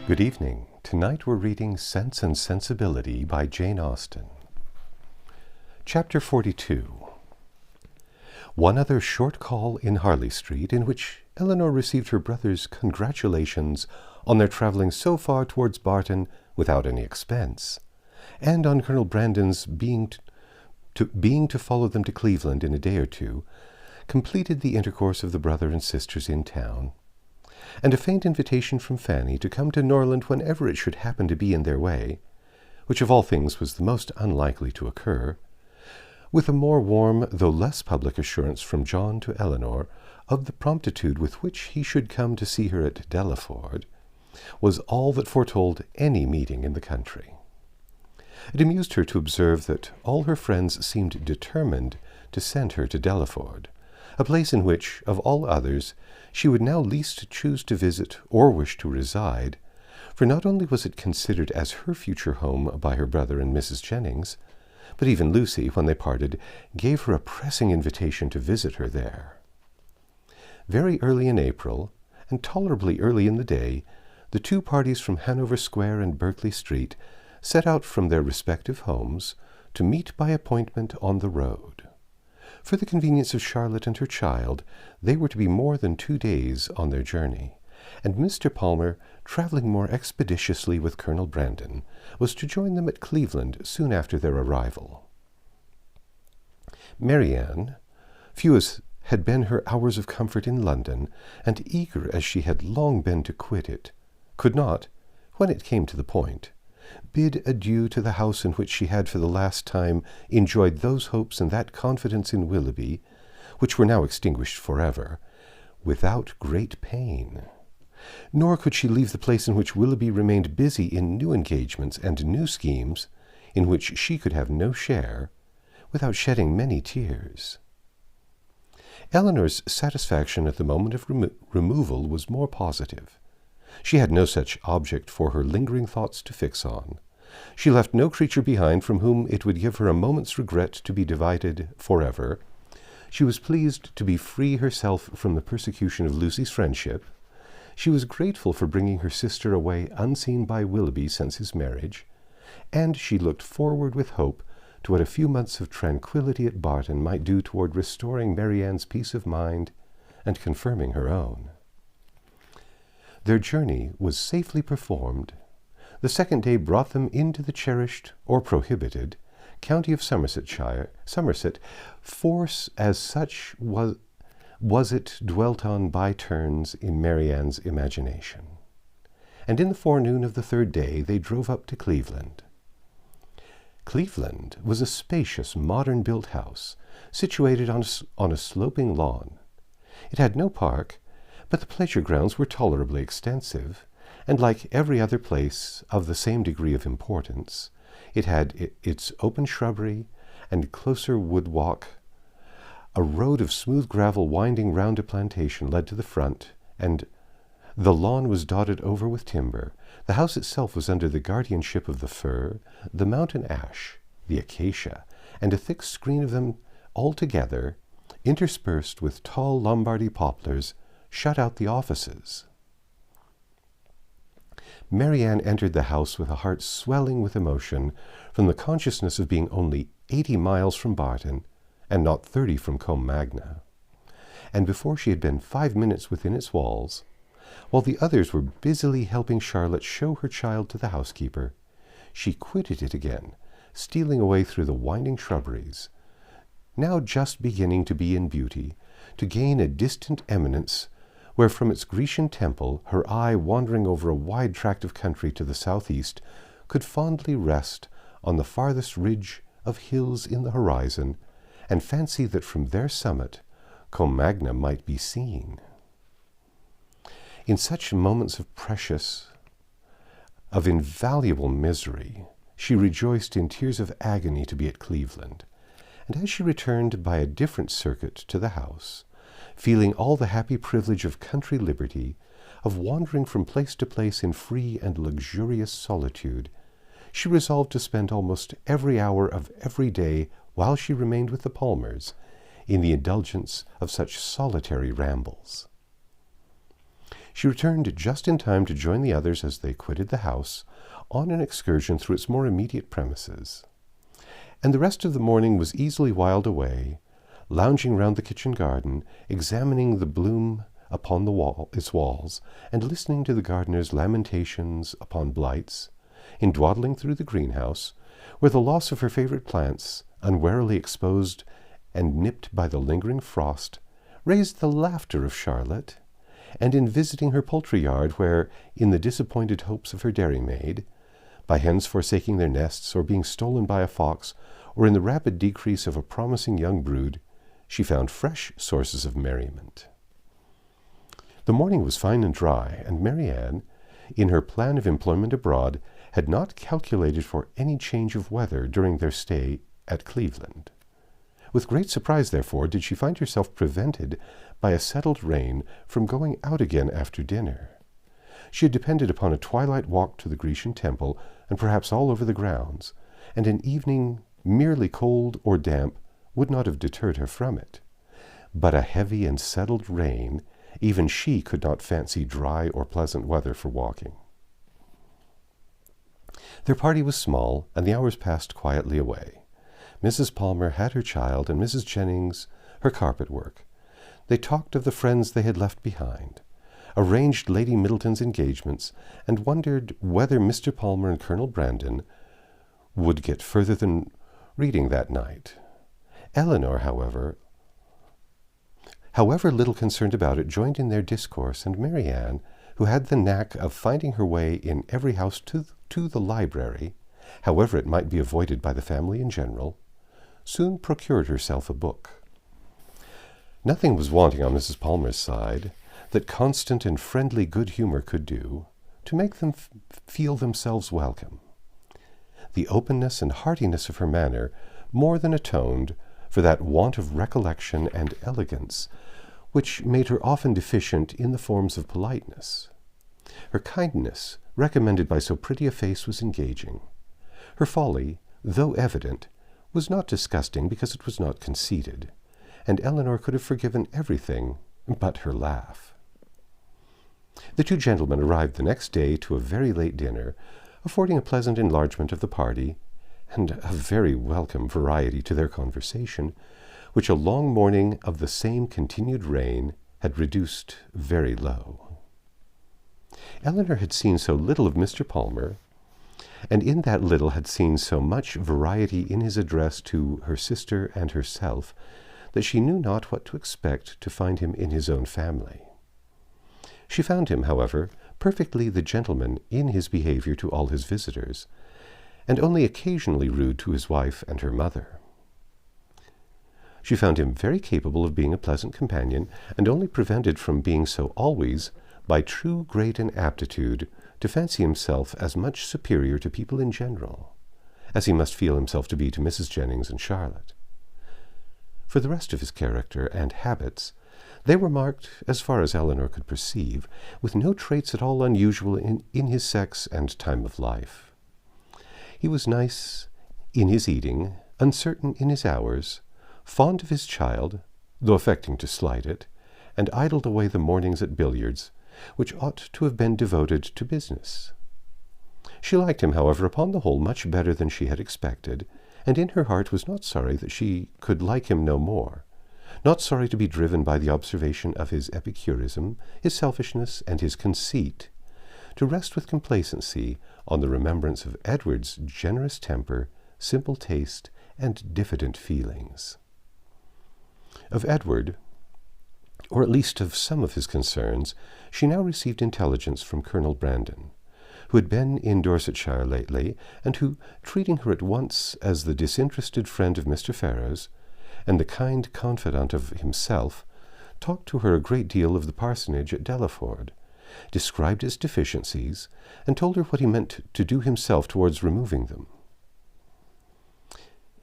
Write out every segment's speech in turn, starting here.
Good evening. Tonight we're reading Sense and Sensibility by Jane Austen. Chapter 42. One other short call in Harley Street, in which Elinor received her brother's congratulations on their travelling so far towards Barton without any expense, and on Colonel Brandon's being to follow them to Cleveland in a day or two, completed the intercourse of the brother and sisters in town, and a faint invitation from Fanny to come to Norland whenever it should happen to be in their way, which of all things was the most unlikely to occur, with a more warm though less public assurance from John to Elinor of the promptitude with which he should come to see her at Delaford, was all that foretold any meeting in the country. It amused her to observe that all her friends seemed determined to send her to Delaford, a place in which, of all others, she would now least choose to visit or wish to reside, for not only was it considered as her future home by her brother and Mrs. Jennings, but even Lucy, when they parted, gave her a pressing invitation to visit her there. Very early in April, and tolerably early in the day, the two parties from Hanover Square and Berkeley Street set out from their respective homes to meet by appointment on the road. For the convenience of Charlotte and her child, they were to be more than 2 days on their journey, and Mr. Palmer, travelling more expeditiously with Colonel Brandon, was to join them at Cleveland soon after their arrival. Marianne, few as had been her hours of comfort in London, and eager as she had long been to quit it, could not, when it came to the point, bid adieu to the house in which she had for the last time enjoyed those hopes and that confidence in Willoughby, which were now extinguished forever, without great pain. Nor could she leave the place in which Willoughby remained busy in new engagements and new schemes, in which she could have no share, without shedding many tears. Elinor's satisfaction at the moment of removal was more positive. She had no such object for her lingering thoughts to fix on. She left no creature behind from whom it would give her a moment's regret to be divided forever. She was pleased to be free herself from the persecution of Lucy's friendship. She was grateful for bringing her sister away unseen by Willoughby since his marriage, and she looked forward with hope to what a few months of tranquillity at Barton might do toward restoring Marianne's peace of mind and confirming her own. Their journey was safely performed. The second day brought them into the cherished, or prohibited, county of Somersetshire. Force as such was it dwelt on by turns in Marianne's imagination. And in the forenoon of the third day they drove up to Cleveland. Cleveland was a spacious, modern-built house, situated on a sloping lawn. It had no park, but the pleasure grounds were tolerably extensive, and like every other place of the same degree of importance, it had its open shrubbery and closer wood walk. A road of smooth gravel winding round a plantation led to the front, and the lawn was dotted over with timber. The house itself was under the guardianship of the fir, the mountain ash, the acacia, and a thick screen of them altogether, interspersed with tall Lombardy poplars, shut out the offices. Marianne entered the house with a heart swelling with emotion from the consciousness of being only 80 miles from Barton, and not 30 from Combe Magna. And before she had been 5 minutes within its walls, while the others were busily helping Charlotte show her child to the housekeeper, she quitted it again, stealing away through the winding shrubberies, now just beginning to be in beauty, to gain a distant eminence where from its Grecian temple her eye, wandering over a wide tract of country to the southeast, could fondly rest on the farthest ridge of hills in the horizon, and fancy that from their summit Combe Magna might be seen. In such moments of invaluable misery, she rejoiced in tears of agony to be at Cleveland, and as she returned by a different circuit to the house, feeling all the happy privilege of country liberty, of wandering from place to place in free and luxurious solitude, she resolved to spend almost every hour of every day while she remained with the Palmers in the indulgence of such solitary rambles. She returned just in time to join the others as they quitted the house on an excursion through its more immediate premises. And the rest of the morning was easily whiled away, lounging round the kitchen garden, examining the bloom upon its walls, and listening to the gardener's lamentations upon blights, in dawdling through the greenhouse, where the loss of her favorite plants, unwarily exposed and nipped by the lingering frost, raised the laughter of Charlotte, and in visiting her poultry yard, where, in the disappointed hopes of her dairymaid, by hens forsaking their nests or being stolen by a fox, or in the rapid decrease of a promising young brood, she found fresh sources of merriment. The morning was fine and dry, and Marianne, in her plan of employment abroad, had not calculated for any change of weather during their stay at Cleveland. With great surprise, therefore, did she find herself prevented by a settled rain from going out again after dinner. She had depended upon a twilight walk to the Grecian temple, and perhaps all over the grounds, and an evening merely cold or damp would not have deterred her from it. But a heavy and settled rain, even she could not fancy dry or pleasant weather for walking. Their party was small, and the hours passed quietly away. Mrs. Palmer had her child, and Mrs. Jennings her carpet work. They talked of the friends they had left behind, arranged Lady Middleton's engagements, and wondered whether Mr. Palmer and Colonel Brandon would get further than reading that night. Elinor, however little concerned about it, joined in their discourse, and Marianne, who had the knack of finding her way in every house to the library, however it might be avoided by the family in general, soon procured herself a book. Nothing was wanting on Mrs. Palmer's side that constant and friendly good humor could do to make them feel themselves welcome. The openness and heartiness of her manner more than atoned for that want of recollection and elegance which made her often deficient in the forms of politeness. Her kindness, recommended by so pretty a face, was engaging. Her folly, though evident, was not disgusting because it was not conceited, and Elinor could have forgiven everything but her laugh. The two gentlemen arrived the next day to a very late dinner, affording a pleasant enlargement of the party, and a very welcome variety to their conversation, which a long morning of the same continued rain had reduced very low. Elinor had seen so little of Mr. Palmer, and in that little had seen so much variety in his address to her sister and herself, that she knew not what to expect to find him in his own family. She found him, however, perfectly the gentleman in his behavior to all his visitors, and only occasionally rude to his wife and her mother. She found him very capable of being a pleasant companion, and only prevented from being so always by true great an aptitude to fancy himself as much superior to people in general, as he must feel himself to be to Mrs. Jennings and Charlotte. For the rest of his character and habits, they were marked, as far as Elinor could perceive, with no traits at all unusual in his sex and time of life. He was nice in his eating, uncertain in his hours, fond of his child, though affecting to slight it, and idled away the mornings at billiards, which ought to have been devoted to business. She liked him, however, upon the whole, much better than she had expected, and in her heart was not sorry that she could like him no more, not sorry to be driven by the observation of his epicurism, his selfishness, and his conceit, to rest with complacency on the remembrance of Edward's generous temper, simple taste, and diffident feelings. Of Edward, or at least of some of his concerns, she now received intelligence from Colonel Brandon, who had been in Dorsetshire lately, and who, treating her at once as the disinterested friend of Mr. Ferrars, and the kind confidant of himself, talked to her a great deal of the parsonage at Delaford, described its deficiencies, and told her what he meant to do himself towards removing them.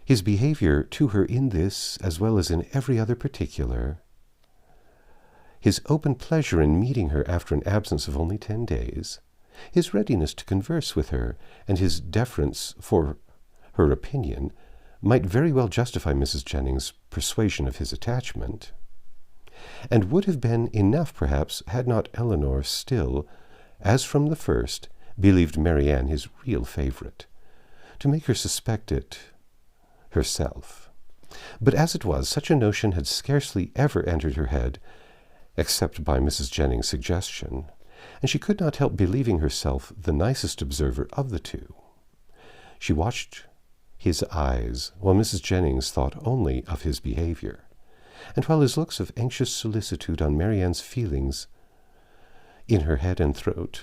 His behavior to her in this, as well as in every other particular, his open pleasure in meeting her after an absence of only 10 days, his readiness to converse with her, and his deference for her opinion, might very well justify Mrs. Jennings' persuasion of his attachment. and would have been enough, perhaps, had not Eleanor still, as from the first, believed Marianne his real favourite, to make her suspect it herself. But as it was, such a notion had scarcely ever entered her head, except by Mrs. Jennings's suggestion, and she could not help believing herself the nicest observer of the two. She watched his eyes, while Mrs. Jennings thought only of his behaviour, and while his looks of anxious solicitude on Marianne's feelings in her head and throat,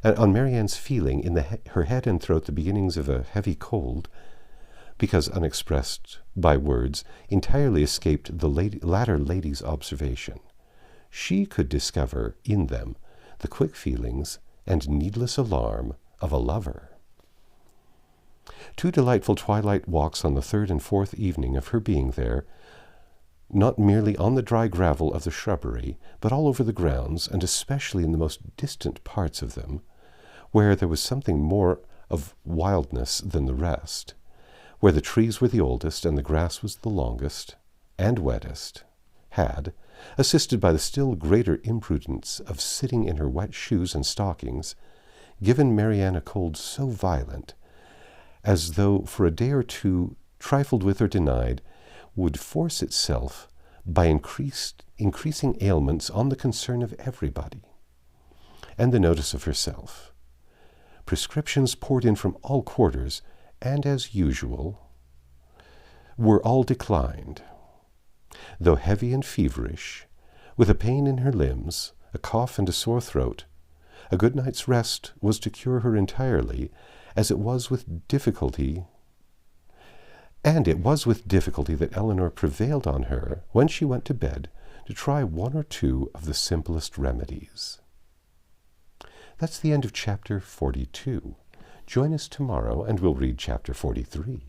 on Marianne's feeling in her head and throat the beginnings of a heavy cold, because unexpressed by words, entirely escaped the latter lady's observation, she could discover in them the quick feelings and needless alarm of a lover. 2 delightful twilight walks on the 3rd and 4th evening of her being there, not merely on the dry gravel of the shrubbery, but all over the grounds, and especially in the most distant parts of them, where there was something more of wildness than the rest, where the trees were the oldest and the grass was the longest and wettest, had, assisted by the still greater imprudence of sitting in her wet shoes and stockings, given Marianne a cold so violent, as though for a day or two, trifled with or denied, would force itself by increasing ailments on the concern of everybody, and the notice of herself. Prescriptions poured in from all quarters, and as usual, were all declined. Though heavy and feverish, with a pain in her limbs, a cough and a sore throat, a good night's rest was to cure her entirely, as it was with difficulty. And it was with difficulty that Eleanor prevailed on her, when she went to bed, to try 1 or 2 of the simplest remedies. That's the end of chapter 42. Join us tomorrow and we'll read chapter 43.